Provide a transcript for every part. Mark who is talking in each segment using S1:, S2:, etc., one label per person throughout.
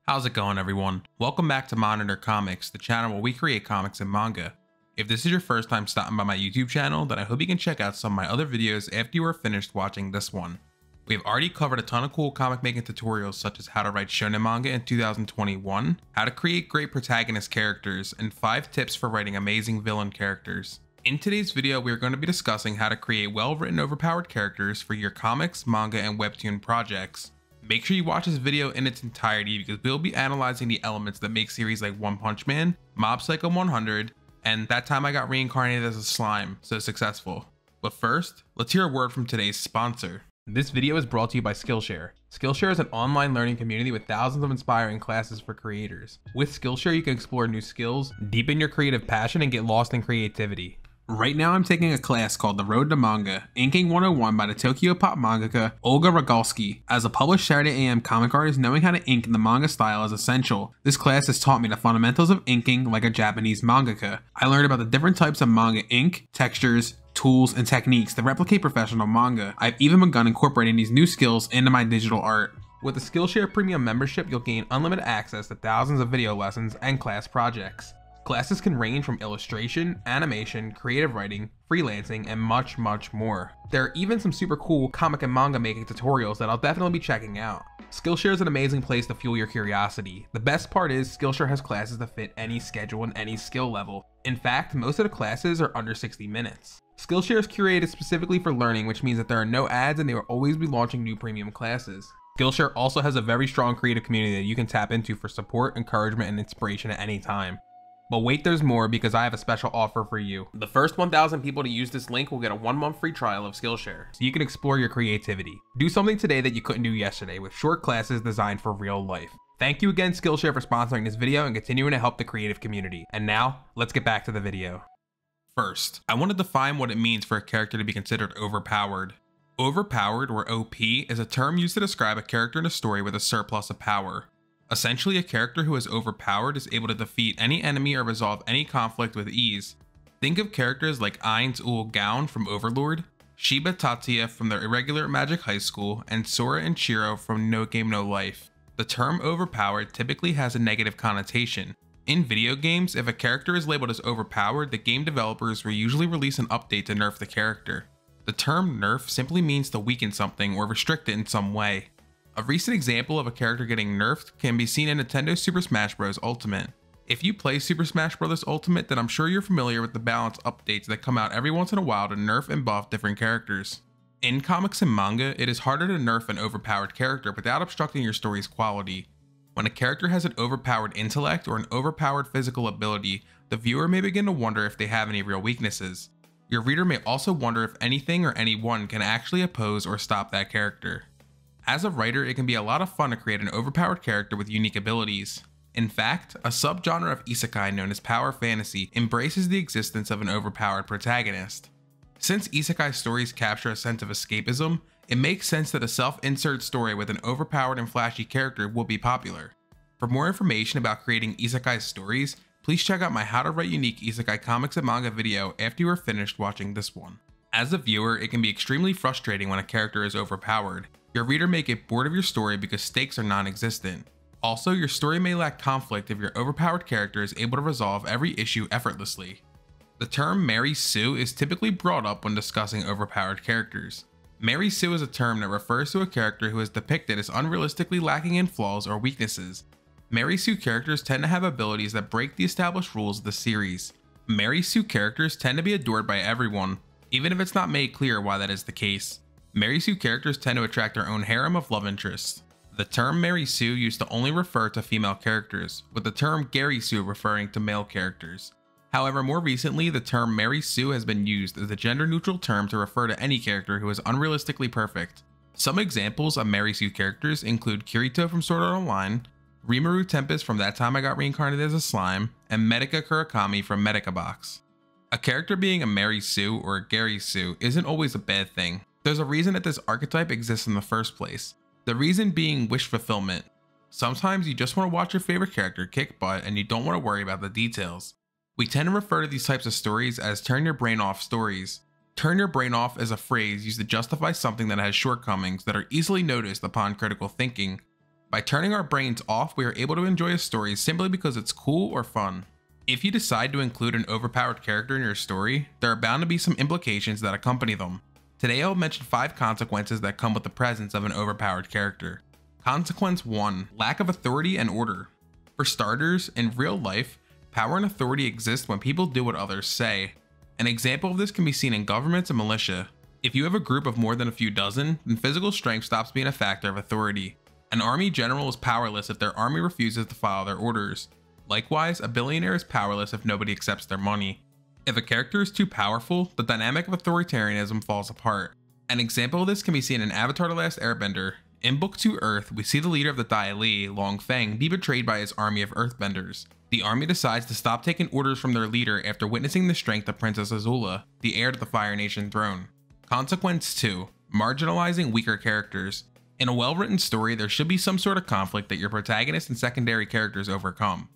S1: How's it going, everyone? Welcome back to Monitor Comics, the channel where we create comics and manga. If this is your first time stopping by my YouTube channel, then I hope you can check out some of my other videos after you are finished watching this one. We have already covered a ton of cool comic making tutorials such as how to write shonen manga in 2021, how to create great protagonist characters, and 5 tips for writing amazing villain characters. In today's video, we are going to be discussing how to create well-written overpowered characters for your comics, manga, and webtoon projects. Make sure you watch this video in its entirety because we'll be analyzing the elements that make series like One Punch Man, Mob Psycho 100, and That Time I Got Reincarnated as a Slime so successful. But first, let's hear a word from today's sponsor. This video is brought to you by Skillshare. Skillshare is an online learning community with thousands of inspiring classes for creators. With Skillshare, you can explore new skills, deepen your creative passion, and get lost in creativity. Right now I'm taking a class called The Road to Manga, Inking 101 by the Tokyo Pop mangaka Olga Rogalski. As a published Saturday AM comic artist, knowing how to ink in the manga style is essential. This class has taught me the fundamentals of inking like a Japanese mangaka. I learned about the different types of manga ink, textures, tools, and techniques that replicate professional manga. I've even begun incorporating these new skills into my digital art. With the Skillshare Premium membership, you'll gain unlimited access to thousands of video lessons and class projects. Classes can range from illustration, animation, creative writing, freelancing, and much more. There are even some super cool comic and manga making tutorials that I'll definitely be checking out. Skillshare is an amazing place to fuel your curiosity. The best part is Skillshare has classes that fit any schedule and any skill level. In fact, most of the classes are under 60 minutes. Skillshare is curated specifically for learning, which means that there are no ads and they will always be launching new premium classes. Skillshare also has a very strong creative community that you can tap into for support, encouragement, and inspiration at any time. But wait, there's more, because I have a special offer for you. The first 1,000 people to use this link will get a 1-month free trial of Skillshare, so you can explore your creativity. Do something today that you couldn't do yesterday with short classes designed for real life. Thank you again, Skillshare, for sponsoring this video and continuing to help the creative community. And now, let's get back to the video. First, I want to define what it means for a character to be considered overpowered. Overpowered, or OP, is a term used to describe a character in a story with a surplus of power. Essentially, a character who is overpowered is able to defeat any enemy or resolve any conflict with ease. Think of characters like Ainz Ul Gaon from Overlord, Shiba Tatsuya from the Irregular Magic High School, and Sora and Shiro from No Game No Life. The term overpowered typically has a negative connotation. In video games, if a character is labeled as overpowered, the game developers will usually release an update to nerf the character. The term nerf simply means to weaken something or restrict it in some way. A recent example of a character getting nerfed can be seen in Nintendo Super Smash Bros. Ultimate. If you play Super Smash Bros. Ultimate, then I'm sure you're familiar with the balance updates that come out every once in a while to nerf and buff different characters. In comics and manga, it is harder to nerf an overpowered character without obstructing your story's quality. When a character has an overpowered intellect or an overpowered physical ability, the viewer may begin to wonder if they have any real weaknesses. Your reader may also wonder if anything or anyone can actually oppose or stop that character. As a writer, it can be a lot of fun to create an overpowered character with unique abilities. In fact, a subgenre of isekai known as power fantasy embraces the existence of an overpowered protagonist. Since isekai stories capture a sense of escapism, it makes sense that a self-insert story with an overpowered and flashy character will be popular. For more information about creating isekai stories, please check out my How to Write Unique Isekai Comics and Manga video after you are finished watching this one. As a viewer, it can be extremely frustrating when a character is overpowered. Your reader may get bored of your story because stakes are non-existent. Also, your story may lack conflict if your overpowered character is able to resolve every issue effortlessly. The term Mary Sue is typically brought up when discussing overpowered characters. Mary Sue is a term that refers to a character who is depicted as unrealistically lacking in flaws or weaknesses. Mary Sue characters tend to have abilities that break the established rules of the series. Mary Sue characters tend to be adored by everyone, even if it's not made clear why that is the case. Mary Sue characters tend to attract their own harem of love interests. The term Mary Sue used to only refer to female characters, with the term Gary Sue referring to male characters. However, more recently, the term Mary Sue has been used as a gender-neutral term to refer to any character who is unrealistically perfect. Some examples of Mary Sue characters include Kirito from Sword Art Online, Rimuru Tempest from That Time I Got Reincarnated as a Slime, and Medica Kurakami from Medica Box. A character being a Mary Sue or a Gary Sue isn't always a bad thing. There's a reason that this archetype exists in the first place. The reason being wish fulfillment. Sometimes you just want to watch your favorite character kick butt and you don't want to worry about the details. We tend to refer to these types of stories as turn your brain off stories. Turn your brain off is a phrase used to justify something that has shortcomings that are easily noticed upon critical thinking. By turning our brains off, we are able to enjoy a story simply because it's cool or fun. If you decide to include an overpowered character in your story, there are bound to be some implications that accompany them. Today I'll mention 5 consequences that come with the presence of an overpowered character. Consequence 1. Lack of authority and order. For starters, in real life, power and authority exist when people do what others say. An example of this can be seen in governments and militia. If you have a group of more than a few dozen, then physical strength stops being a factor of authority. An army general is powerless if their army refuses to follow their orders. Likewise, a billionaire is powerless if nobody accepts their money. If a character is too powerful, the dynamic of authoritarianism falls apart. An example of this can be seen in Avatar: The Last Airbender. In Book 2 Earth, we see the leader of the Dai Li, Long Feng, be betrayed by his army of earthbenders. The army decides to stop taking orders from their leader after witnessing the strength of Princess Azula, the heir to the Fire Nation throne. Consequence 2. Marginalizing weaker characters. In a well-written story, there should be some sort of conflict that your protagonist and secondary characters overcome.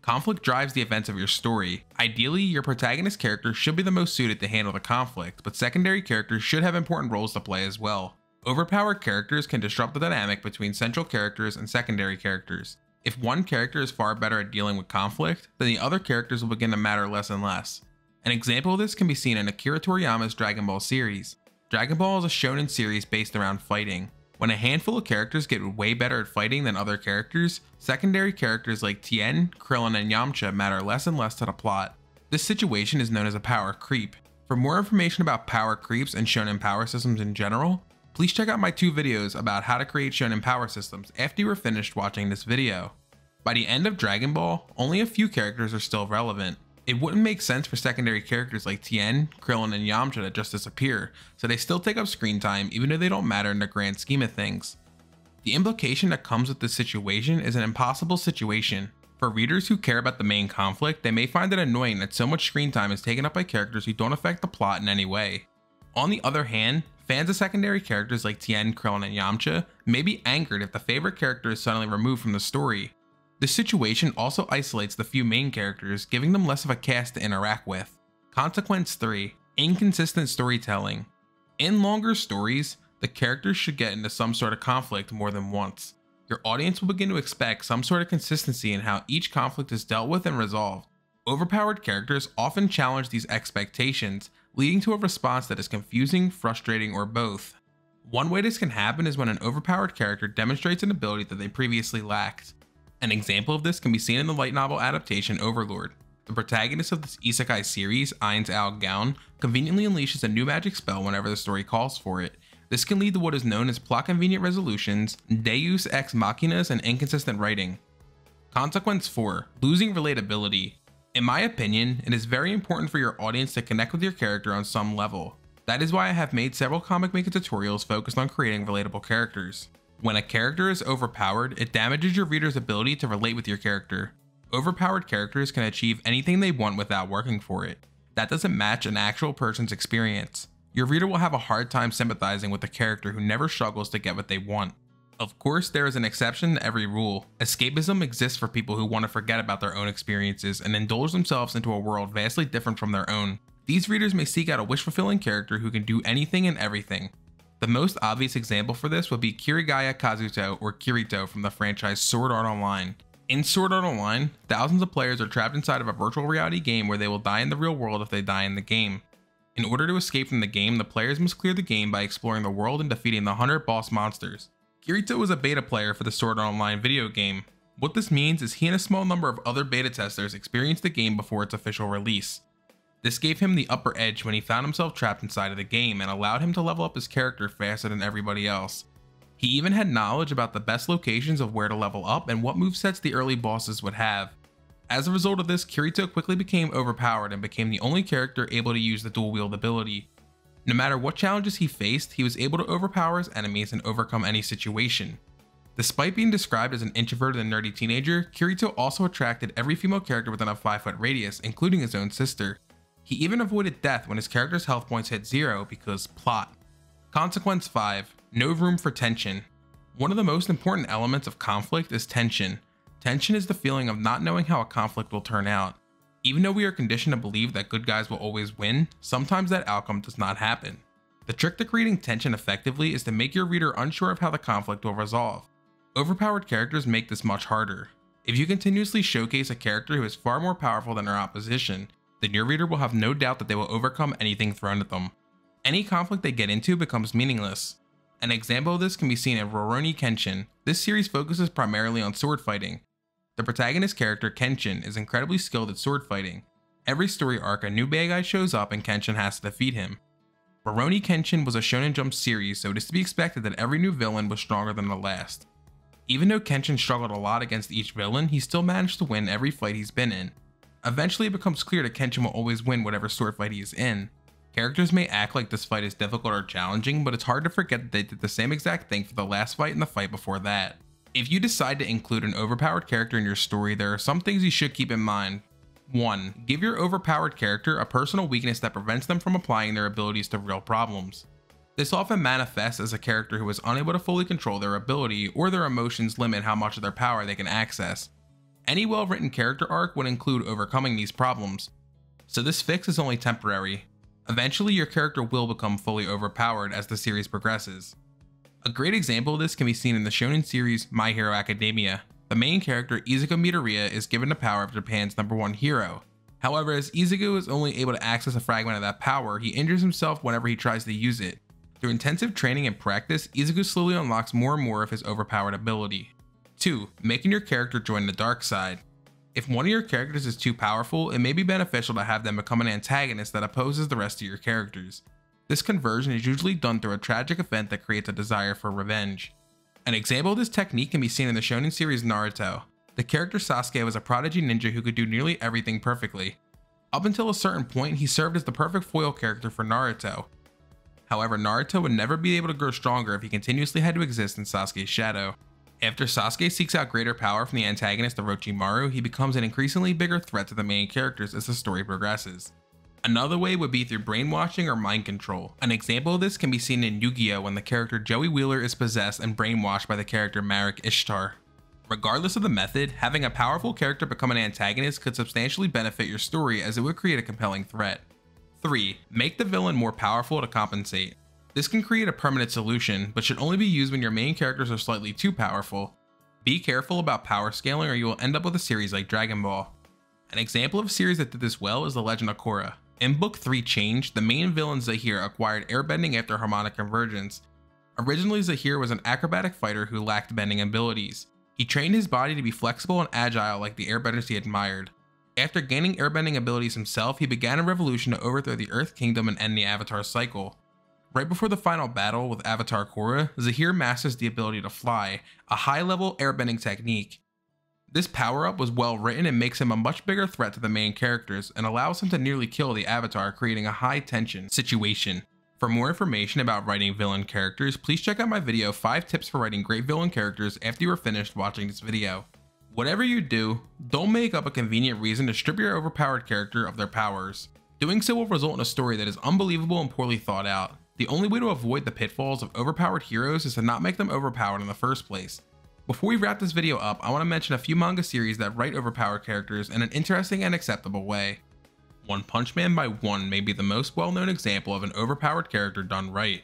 S1: Conflict drives the events of your story. Ideally, your protagonist character should be the most suited to handle the conflict, but secondary characters should have important roles to play as well. Overpowered characters can disrupt the dynamic between central characters and secondary characters. If one character is far better at dealing with conflict, then the other characters will begin to matter less and less. An example of this can be seen in Akira Toriyama's Dragon Ball series. Dragon Ball is a shonen series based around fighting. When a handful of characters get way better at fighting than other characters, secondary characters like Tien, Krillin, and Yamcha matter less and less to the plot. This situation is known as a power creep. For more information about power creeps and shonen power systems in general, please check out my 2 videos about how to create shonen power systems after you are finished watching this video. By the end of Dragon Ball, only a few characters are still relevant. It wouldn't make sense for secondary characters like Tien, Krillin, and Yamcha to just disappear, so they still take up screen time even though they don't matter in the grand scheme of things. The implication that comes with this situation is an impossible situation. For readers who care about the main conflict, they may find it annoying that so much screen time is taken up by characters who don't affect the plot in any way. On the other hand, fans of secondary characters like Tien, Krillin, and Yamcha may be angered if the favorite character is suddenly removed from the story. This situation also isolates the few main characters, giving them less of a cast to interact with. Consequence 3. Inconsistent storytelling. In longer stories, the characters should get into some sort of conflict more than once. Your audience will begin to expect some sort of consistency in how each conflict is dealt with and resolved. Overpowered characters often challenge these expectations, leading to a response that is confusing, frustrating, or both. One way this can happen is when an overpowered character demonstrates an ability that they previously lacked. An example of this can be seen in the light novel adaptation Overlord. The protagonist of this isekai series, Ainz Al Gaon, conveniently unleashes a new magic spell whenever the story calls for it. This can lead to what is known as plot-convenient resolutions, deus ex machinas, and inconsistent writing. Consequence 4. Losing relatability. In my opinion, it is very important for your audience to connect with your character on some level. That is why I have made several comic making tutorials focused on creating relatable characters. When a character is overpowered, it damages your reader's ability to relate with your character. Overpowered characters can achieve anything they want without working for it. That doesn't match an actual person's experience. Your reader will have a hard time sympathizing with a character who never struggles to get what they want. Of course, there is an exception to every rule. Escapism exists for people who want to forget about their own experiences and indulge themselves into a world vastly different from their own. These readers may seek out a wish-fulfilling character who can do anything and everything. The most obvious example for this would be Kirigaya Kazuto, or Kirito, from the franchise Sword Art Online. In Sword Art Online, thousands of players are trapped inside of a virtual reality game where they will die in the real world if they die in the game. In order to escape from the game, the players must clear the game by exploring the world and defeating the 100 boss monsters. Kirito was a beta player for the Sword Art Online video game. What this means is he and a small number of other beta testers experienced the game before its official release. This gave him the upper edge when he found himself trapped inside of the game and allowed him to level up his character faster than everybody else. He even had knowledge about the best locations of where to level up and what movesets the early bosses would have. As a result of this, Kirito quickly became overpowered and became the only character able to use the dual wield ability. No matter what challenges he faced, he was able to overpower his enemies and overcome any situation. Despite being described as an introverted and nerdy teenager, Kirito also attracted every female character within a 5-foot radius, including his own sister. He even avoided death when his character's health points hit 0 because plot. Consequence 5. No room for tension. One of the most important elements of conflict is tension. Tension is the feeling of not knowing how a conflict will turn out. Even though we are conditioned to believe that good guys will always win, sometimes that outcome does not happen. The trick to creating tension effectively is to make your reader unsure of how the conflict will resolve. Overpowered characters make this much harder. If you continuously showcase a character who is far more powerful than their opposition, then your reader will have no doubt that they will overcome anything thrown at them. Any conflict they get into becomes meaningless. An example of this can be seen in Rurouni Kenshin. This series focuses primarily on sword fighting. The protagonist character, Kenshin, is incredibly skilled at sword fighting. Every story arc, a new bad guy shows up and Kenshin has to defeat him. Rurouni Kenshin was a Shonen Jump series, so it is to be expected that every new villain was stronger than the last. Even though Kenshin struggled a lot against each villain, he still managed to win every fight he's been in. Eventually it becomes clear that Kenshin will always win whatever sword fight he is in. Characters may act like this fight is difficult or challenging, but it's hard to forget that they did the same exact thing for the last fight and the fight before that. If you decide to include an overpowered character in your story, there are some things you should keep in mind. 1. Give your overpowered character a personal weakness that prevents them from applying their abilities to real problems. This often manifests as a character who is unable to fully control their ability, or their emotions limit how much of their power they can access. Any well-written character arc would include overcoming these problems, so this fix is only temporary. Eventually your character will become fully overpowered as the series progresses. A great example of this can be seen in the shonen series My Hero Academia. The main character, Izuku Midoriya, is given the power of Japan's #1 hero. However, as Izuku is only able to access a fragment of that power, he injures himself whenever he tries to use it. Through intensive training and practice, Izuku slowly unlocks more and more of his overpowered ability. 2. Making your character join the dark side. If one of your characters is too powerful, it may be beneficial to have them become an antagonist that opposes the rest of your characters. This conversion is usually done through a tragic event that creates a desire for revenge. An example of this technique can be seen in the shonen series Naruto. The character Sasuke was a prodigy ninja who could do nearly everything perfectly. Up until a certain point, he served as the perfect foil character for Naruto. However, Naruto would never be able to grow stronger if he continuously had to exist in Sasuke's shadow. After Sasuke seeks out greater power from the antagonist Orochimaru, he becomes an increasingly bigger threat to the main characters as the story progresses. Another way would be through brainwashing or mind control. An example of this can be seen in Yu-Gi-Oh! When the character Joey Wheeler is possessed and brainwashed by the character Marik Ishtar. Regardless of the method, having a powerful character become an antagonist could substantially benefit your story, as it would create a compelling threat. 3. Make the villain more powerful to compensate. This can create a permanent solution, but should only be used when your main characters are slightly too powerful. Be careful about power scaling, or you will end up with a series like Dragon Ball. An example of a series that did this well is The Legend of Korra. In Book 3 Change, the main villain Zahir acquired airbending after harmonic convergence. Originally, Zahir was an acrobatic fighter who lacked bending abilities. He trained his body to be flexible and agile like the airbenders he admired. After gaining airbending abilities himself, he began a revolution to overthrow the Earth Kingdom and end the Avatar cycle. Right before the final battle with Avatar Korra, Zahir masters the ability to fly, a high-level airbending technique. This power-up was well written and makes him a much bigger threat to the main characters, and allows him to nearly kill the Avatar, creating a high-tension situation. For more information about writing villain characters, please check out my video 5 tips for writing great villain characters after you are finished watching this video. Whatever you do, don't make up a convenient reason to strip your overpowered character of their powers. Doing so will result in a story that is unbelievable and poorly thought out. The only way to avoid the pitfalls of overpowered heroes is to not make them overpowered in the first place. Before we wrap this video up, I want to mention a few manga series that write overpowered characters in an interesting and acceptable way. One Punch Man by One may be the most well-known example of an overpowered character done right.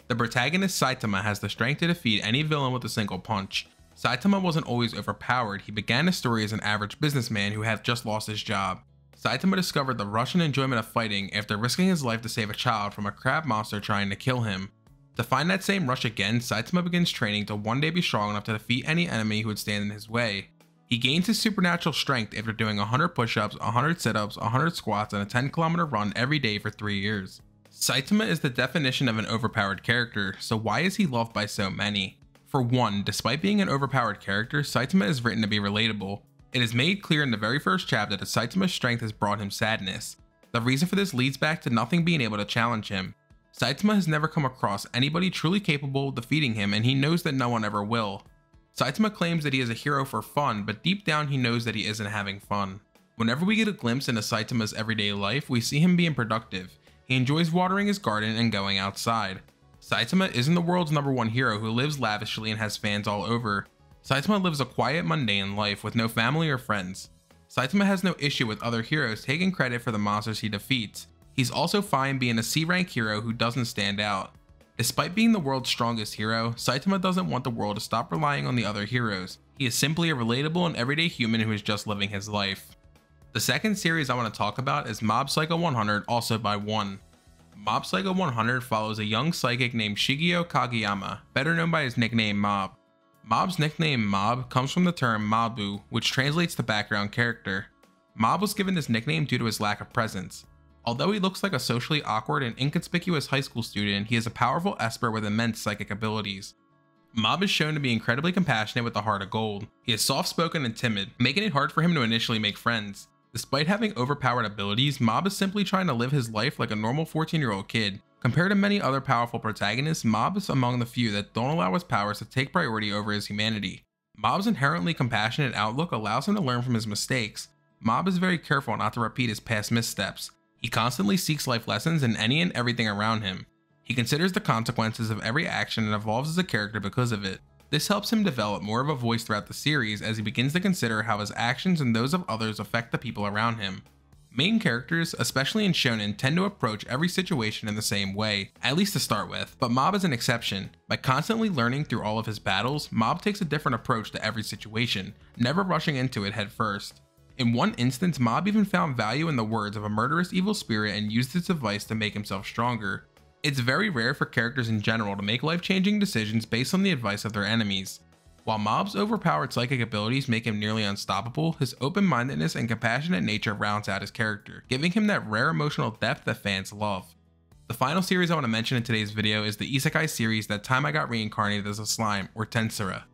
S1: The protagonist Saitama has the strength to defeat any villain with a single punch. Saitama wasn't always overpowered. He began his story as an average businessman who had just lost his job. Saitama discovered the rush and enjoyment of fighting after risking his life to save a child from a crab monster trying to kill him. To find that same rush again, Saitama begins training to one day be strong enough to defeat any enemy who would stand in his way. He gains his supernatural strength after doing 100 push-ups, 100 sit-ups, 100 squats, and a 10-kilometer run every day for 3 years. Saitama is the definition of an overpowered character, so why is he loved by so many? For one, despite being an overpowered character, Saitama is written to be relatable. It is made clear in the very first chapter that Saitama's strength has brought him sadness. The reason for this leads back to nothing being able to challenge him. Saitama has never come across anybody truly capable of defeating him, and he knows that no one ever will. Saitama claims that he is a hero for fun, but deep down he knows that he isn't having fun. Whenever we get a glimpse into Saitama's everyday life, we see him being productive. He enjoys watering his garden and going outside. Saitama isn't the world's #1 hero who lives lavishly and has fans all over. Saitama lives a quiet, mundane life with no family or friends. Saitama has no issue with other heroes taking credit for the monsters he defeats. He's also fine being a C-rank hero who doesn't stand out. Despite being the world's strongest hero, Saitama doesn't want the world to stop relying on the other heroes. He is simply a relatable and everyday human who is just living his life. The second series I want to talk about is Mob Psycho 100, also by One. Mob Psycho 100 follows a young psychic named Shigeo Kageyama, better known by his nickname Mob. Mob's nickname Mob comes from the term Mabu, which translates to background character. Mob was given this nickname due to his lack of presence. Although he looks like a socially awkward and inconspicuous high school student, he is a powerful esper with immense psychic abilities. Mob is shown to be incredibly compassionate with a heart of gold. He is soft-spoken and timid, making it hard for him to initially make friends. Despite having overpowered abilities, Mob is simply trying to live his life like a normal 14-year-old kid. Compared to many other powerful protagonists, Mob is among the few that don't allow his powers to take priority over his humanity. Mob's inherently compassionate outlook allows him to learn from his mistakes. Mob is very careful not to repeat his past missteps. He constantly seeks life lessons in any and everything around him. He considers the consequences of every action and evolves as a character because of it. This helps him develop more of a voice throughout the series as he begins to consider how his actions and those of others affect the people around him. Main characters, especially in Shonen, tend to approach every situation in the same way, at least to start with, but Mob is an exception. By constantly learning through all of his battles, Mob takes a different approach to every situation, never rushing into it head first. In one instance, Mob even found value in the words of a murderous evil spirit and used its advice to make himself stronger. It's very rare for characters in general to make life-changing decisions based on the advice of their enemies. While Mob's overpowered psychic abilities make him nearly unstoppable, his open-mindedness and compassionate nature rounds out his character, giving him that rare emotional depth that fans love. The final series I want to mention in today's video is the isekai series That Time I Got Reincarnated as a Slime, or Tensura.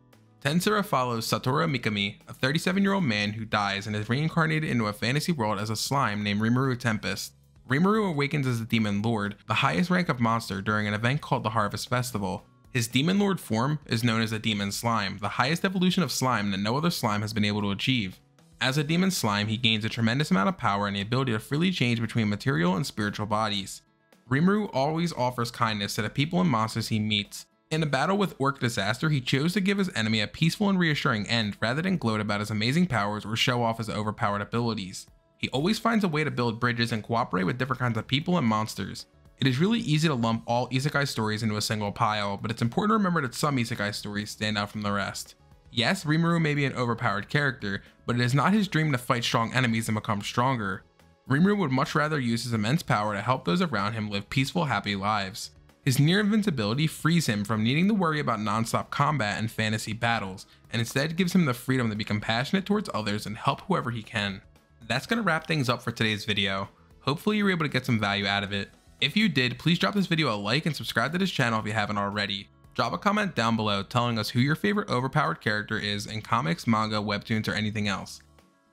S1: Tensura follows Satoru Mikami, a 37-year-old man who dies and is reincarnated into a fantasy world as a slime named Rimuru Tempest. Rimuru awakens as the Demon Lord, the highest rank of monster, during an event called the Harvest Festival. His Demon Lord form is known as a Demon Slime, the highest evolution of slime that no other slime has been able to achieve. As a Demon Slime, he gains a tremendous amount of power and the ability to freely change between material and spiritual bodies. Rimuru always offers kindness to the people and monsters he meets. In a battle with Orc Disaster, he chose to give his enemy a peaceful and reassuring end rather than gloat about his amazing powers or show off his overpowered abilities. He always finds a way to build bridges and cooperate with different kinds of people and monsters. It is really easy to lump all isekai stories into a single pile, but it's important to remember that some isekai stories stand out from the rest. Yes, Rimuru may be an overpowered character, but it is not his dream to fight strong enemies and become stronger. Rimuru would much rather use his immense power to help those around him live peaceful, happy lives. His near invincibility frees him from needing to worry about non-stop combat and fantasy battles, and instead gives him the freedom to be compassionate towards others and help whoever he can. That's going to wrap things up for today's video. Hopefully you were able to get some value out of it. If you did, please drop this video a like and subscribe to this channel if you haven't already. Drop a comment down below telling us who your favorite overpowered character is in comics, manga, webtoons, or anything else.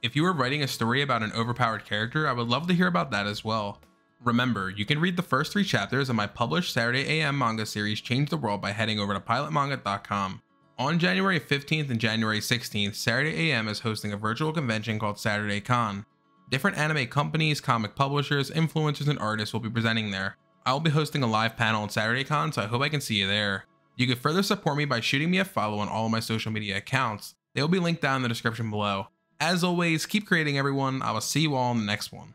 S1: If you were writing a story about an overpowered character, I would love to hear about that as well. Remember, you can read the first 3 chapters of my published Saturday AM manga series Change the World by heading over to pilotmanga.com. On January 15th and January 16th, Saturday AM is hosting a virtual convention called Saturday Con. Different anime companies, comic publishers, influencers, and artists will be presenting there. I will be hosting a live panel on Saturday Con, so I hope I can see you there. You can further support me by shooting me a follow on all of my social media accounts. They will be linked down in the description below. As always, keep creating everyone. I will see you all in the next one.